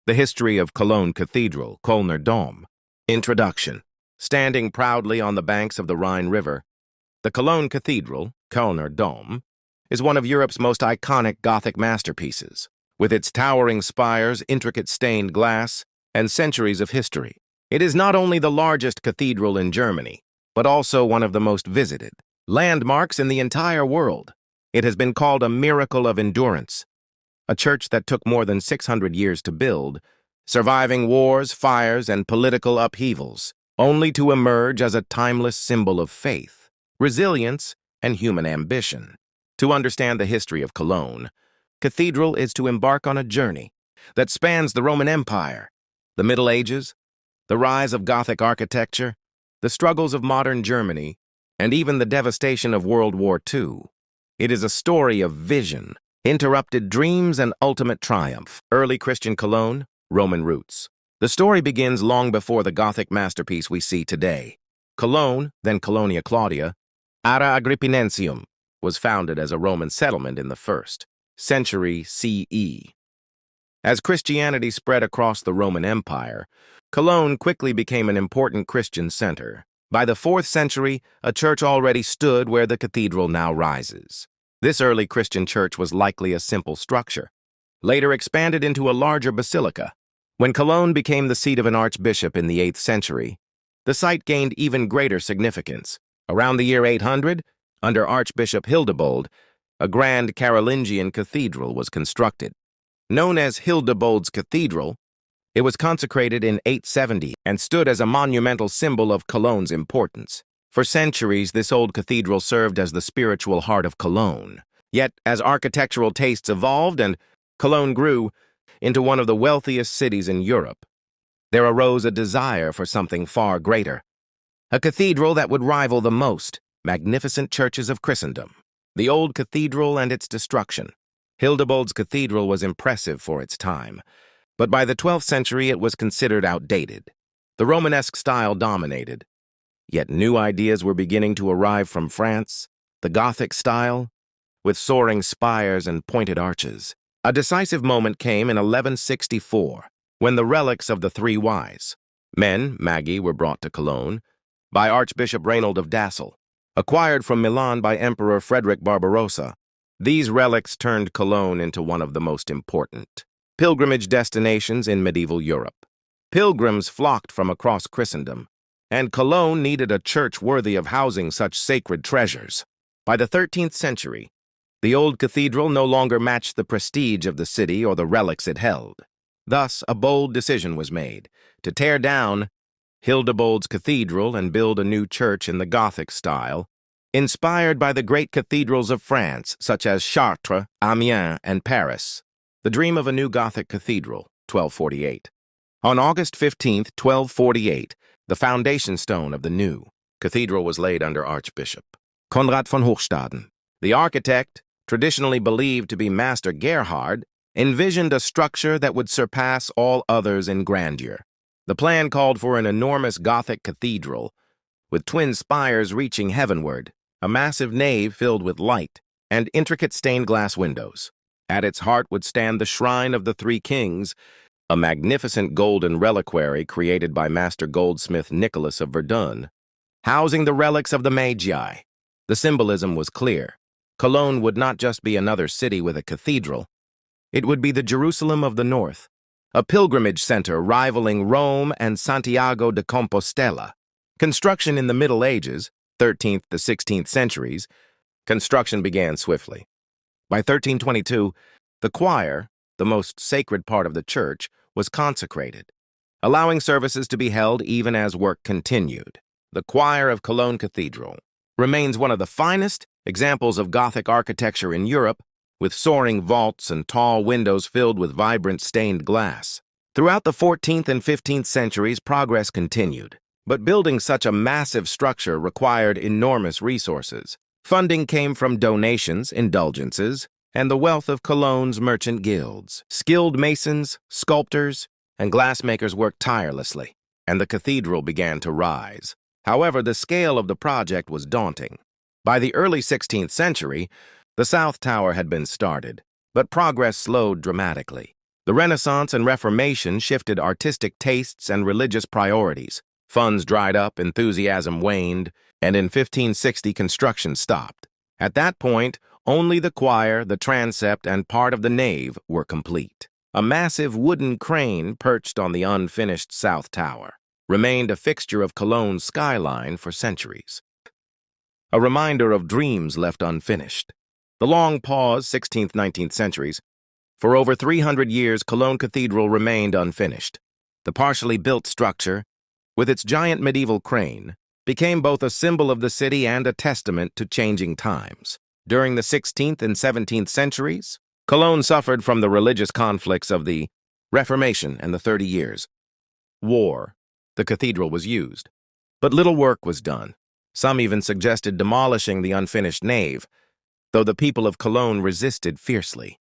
The history of Cologne Cathedral, Kölner Dom. Introduction. Standing proudly on the banks of the Rhine River, the Cologne Cathedral, Kölner Dom, is one of Europe's most iconic Gothic masterpieces. With its towering spires, intricate stained glass, and centuries of history, it is not only the largest cathedral in Germany, but also one of the most visited landmarks in the entire world. It has been called a miracle of endurance, a church that took more than 600 years to build, surviving wars, fires, and political upheavals, only to emerge as a timeless symbol of faith, resilience, and human ambition. To understand the history of Cologne, Cathedral is to embark on a journey that spans the Roman Empire, the Middle Ages, the rise of Gothic architecture, the struggles of modern Germany, and even the devastation of World War II. It is a story of vision, interrupted dreams, and ultimate triumph. Early Christian Cologne, Roman roots. The story begins long before the Gothic masterpiece we see today. Cologne, then Colonia Claudia, Ara Agrippinensium, was founded as a Roman settlement in the 1st century CE. As Christianity spread across the Roman Empire, Cologne quickly became an important Christian center. By the 4th century, a church already stood where the cathedral now rises. This early Christian church was likely a simple structure, later expanded into a larger basilica. When Cologne became the seat of an archbishop in the 8th century, the site gained even greater significance. Around the year 800, under Archbishop Hildebold, a grand Carolingian cathedral was constructed. Known as Hildebold's Cathedral, it was consecrated in 870 and stood as a monumental symbol of Cologne's importance. For centuries, this old cathedral served as the spiritual heart of Cologne. Yet, as architectural tastes evolved and Cologne grew into one of the wealthiest cities in Europe, there arose a desire for something far greater. A cathedral that would rival the most magnificent churches of Christendom. The old cathedral and its destruction. Hildebold's Cathedral was impressive for its time, but by the 12th century it was considered outdated. The Romanesque style dominated, yet new ideas were beginning to arrive from France, the Gothic style, with soaring spires and pointed arches. A decisive moment came in 1164, when the relics of the three wise men, Magi, were brought to Cologne by Archbishop Reinald of Dassel, acquired from Milan by Emperor Frederick Barbarossa. These relics turned Cologne into one of the most important pilgrimage destinations in medieval Europe. Pilgrims flocked from across Christendom, and Cologne needed a church worthy of housing such sacred treasures. By the 13th century, the old cathedral no longer matched the prestige of the city or the relics it held. Thus, a bold decision was made to tear down Hildebold's Cathedral and build a new church in the Gothic style, inspired by the great cathedrals of France, such as Chartres, Amiens, and Paris. The dream of a new Gothic cathedral, 1248. On August 15, 1248, the foundation stone of the new cathedral was laid under Archbishop Konrad von Hochstaden. The architect, traditionally believed to be Master Gerhard, envisioned a structure that would surpass all others in grandeur. The plan called for an enormous Gothic cathedral, with twin spires reaching heavenward, a massive nave filled with light, and intricate stained glass windows. At its heart would stand the Shrine of the Three Kings, a magnificent golden reliquary created by master goldsmith Nicholas of Verdun, housing the relics of the Magi. The symbolism was clear. Cologne would not just be another city with a cathedral. It would be the Jerusalem of the North, a pilgrimage center rivaling Rome and Santiago de Compostela. Construction in the Middle Ages, 13th to 16th centuries, construction began swiftly. By 1322, the choir, the most sacred part of the church, was consecrated, allowing services to be held even as work continued. The choir of Cologne Cathedral remains one of the finest examples of Gothic architecture in Europe, with soaring vaults and tall windows filled with vibrant stained glass. Throughout the 14th and 15th centuries, progress continued, but building such a massive structure required enormous resources. Funding came from donations, indulgences, and the wealth of Cologne's merchant guilds. Skilled masons, sculptors, and glassmakers worked tirelessly, and the cathedral began to rise. However, the scale of the project was daunting. By the early 16th century, the South Tower had been started, but progress slowed dramatically. The Renaissance and Reformation shifted artistic tastes and religious priorities. Funds dried up, enthusiasm waned, and in 1560 construction stopped. At that point, only the choir, the transept, and part of the nave were complete. A massive wooden crane perched on the unfinished South Tower remained a fixture of Cologne's skyline for centuries. A reminder of dreams left unfinished. The long pause, 16th, 19th centuries. For over 300 years, Cologne Cathedral remained unfinished. The partially built structure, with its giant medieval crane, became both a symbol of the city and a testament to changing times. During the 16th and 17th centuries, Cologne suffered from the religious conflicts of the Reformation and the 30 Years' War. The cathedral was used, but little work was done. Some even suggested demolishing the unfinished nave, though the people of Cologne resisted fiercely.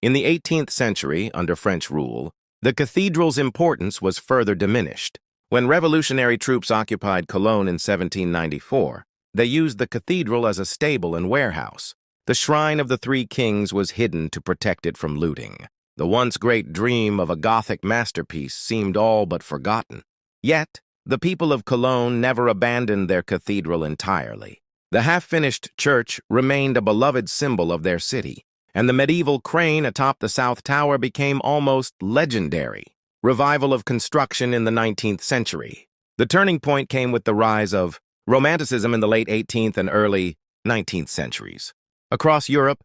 In the 18th century, under French rule, the cathedral's importance was further diminished. When revolutionary troops occupied Cologne in 1794, they used the cathedral as a stable and warehouse. The shrine of the Three Kings was hidden to protect it from looting. The once great dream of a Gothic masterpiece seemed all but forgotten. Yet, the people of Cologne never abandoned their cathedral entirely. The half-finished church remained a beloved symbol of their city, and the medieval crane atop the South Tower became almost legendary. Revival of construction in the 19th century. The turning point came with the rise of Romanticism in the late 18th and early 19th centuries. Across Europe,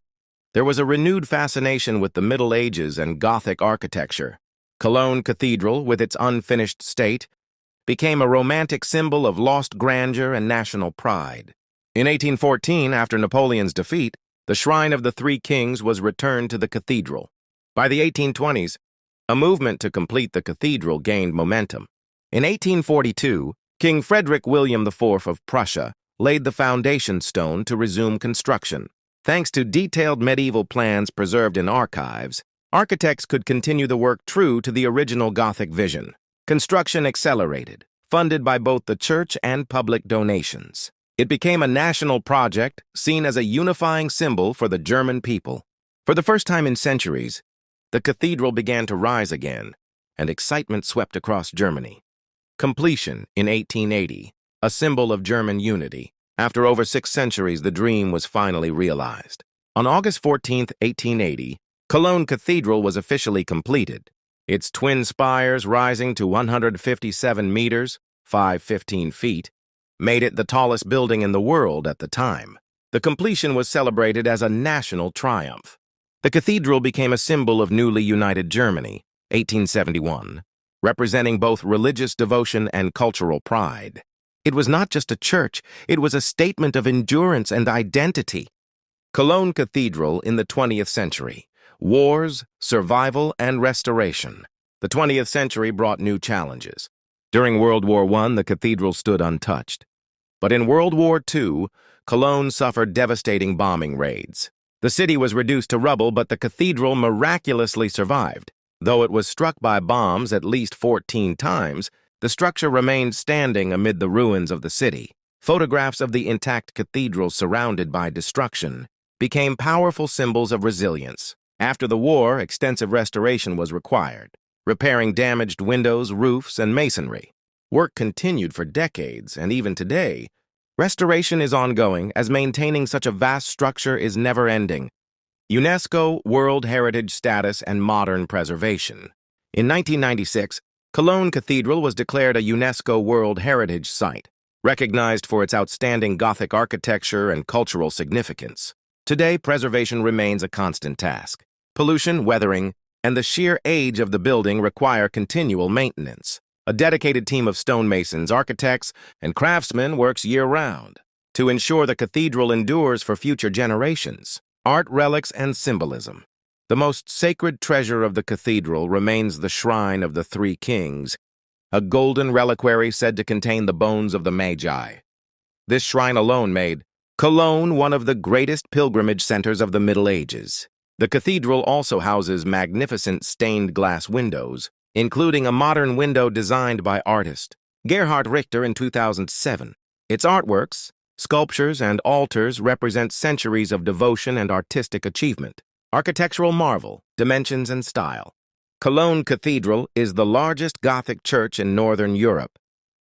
there was a renewed fascination with the Middle Ages and Gothic architecture. Cologne Cathedral, with its unfinished state, became a romantic symbol of lost grandeur and national pride. In 1814, after Napoleon's defeat, the Shrine of the Three Kings was returned to the cathedral. By the 1820s, a movement to complete the cathedral gained momentum. In 1842, King Frederick William IV of Prussia laid the foundation stone to resume construction. Thanks to detailed medieval plans preserved in archives, architects could continue the work true to the original Gothic vision. Construction accelerated, funded by both the church and public donations. It became a national project, seen as a unifying symbol for the German people. For the first time in centuries, the cathedral began to rise again, and excitement swept across Germany. Completion in 1880, a symbol of German unity. After over 6 centuries, the dream was finally realized. On August 14, 1880, Cologne Cathedral was officially completed. Its twin spires, rising to 157 meters, 515 feet, made it the tallest building in the world at the time. The completion was celebrated as a national triumph. The cathedral became a symbol of newly united Germany, 1871, representing both religious devotion and cultural pride. It was not just a church, it was a statement of endurance and identity. Cologne Cathedral in the 20th century. Wars, survival, and restoration. The 20th century brought new challenges. During World War I, the cathedral stood untouched. But in World War II, Cologne suffered devastating bombing raids. The city was reduced to rubble, but the cathedral miraculously survived. Though it was struck by bombs at least 14 times, the structure remained standing amid the ruins of the city. Photographs of the intact cathedral surrounded by destruction became powerful symbols of resilience. After the war, extensive restoration was required, repairing damaged windows, roofs, and masonry. Work continued for decades, and even today, restoration is ongoing as maintaining such a vast structure is never-ending. UNESCO World Heritage Status and Modern Preservation. In 1996, Cologne Cathedral was declared a UNESCO World Heritage Site, recognized for its outstanding Gothic architecture and cultural significance. Today, preservation remains a constant task. Pollution, weathering, and the sheer age of the building require continual maintenance. A dedicated team of stonemasons, architects, and craftsmen works year-round to ensure the cathedral endures for future generations. Art, relics, and symbolism. The most sacred treasure of the cathedral remains the Shrine of the Three Kings, a golden reliquary said to contain the bones of the Magi. This shrine alone made Cologne one of the greatest pilgrimage centers of the Middle Ages. The cathedral also houses magnificent stained glass windows, including a modern window designed by artist Gerhard Richter in 2007. Its artworks, sculptures, and altars represent centuries of devotion and artistic achievement. Architectural marvel, dimensions, and style. Cologne Cathedral is the largest Gothic church in Northern Europe,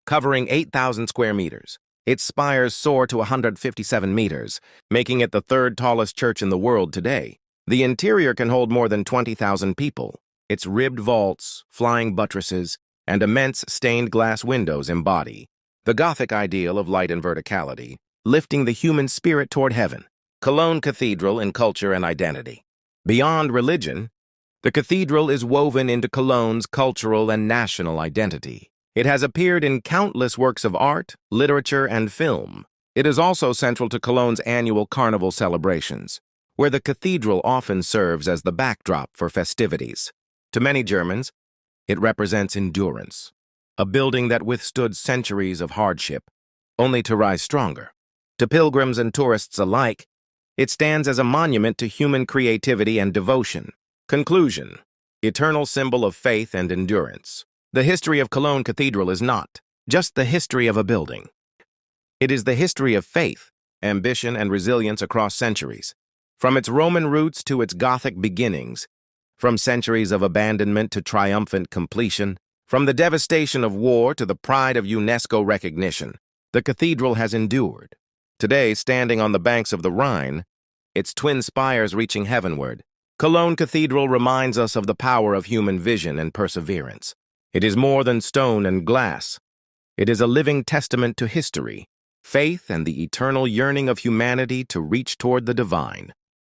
covering 8,000 square meters. Its spires soar to 157 meters, making it the third tallest church in the world today. The interior can hold more than 20,000 people. Its ribbed vaults, flying buttresses, and immense stained glass windows embody the Gothic ideal of light and verticality, lifting the human spirit toward heaven. Cologne Cathedral in culture and identity. Beyond religion, the cathedral is woven into Cologne's cultural and national identity. It has appeared in countless works of art, literature, and film. It is also central to Cologne's annual carnival celebrations, where the cathedral often serves as the backdrop for festivities. To many Germans, it represents endurance, a building that withstood centuries of hardship, only to rise stronger. To pilgrims and tourists alike, it stands as a monument to human creativity and devotion. Conclusion: eternal symbol of faith and endurance. The history of Cologne Cathedral is not just the history of a building. It is the history of faith, ambition, and resilience across centuries. From its Roman roots to its Gothic beginnings, from centuries of abandonment to triumphant completion, from the devastation of war to the pride of UNESCO recognition, the cathedral has endured. Today, standing on the banks of the Rhine, its twin spires reaching heavenward, Cologne Cathedral reminds us of the power of human vision and perseverance. It is more than stone and glass. It is a living testament to history, faith, and the eternal yearning of humanity to reach toward the divine.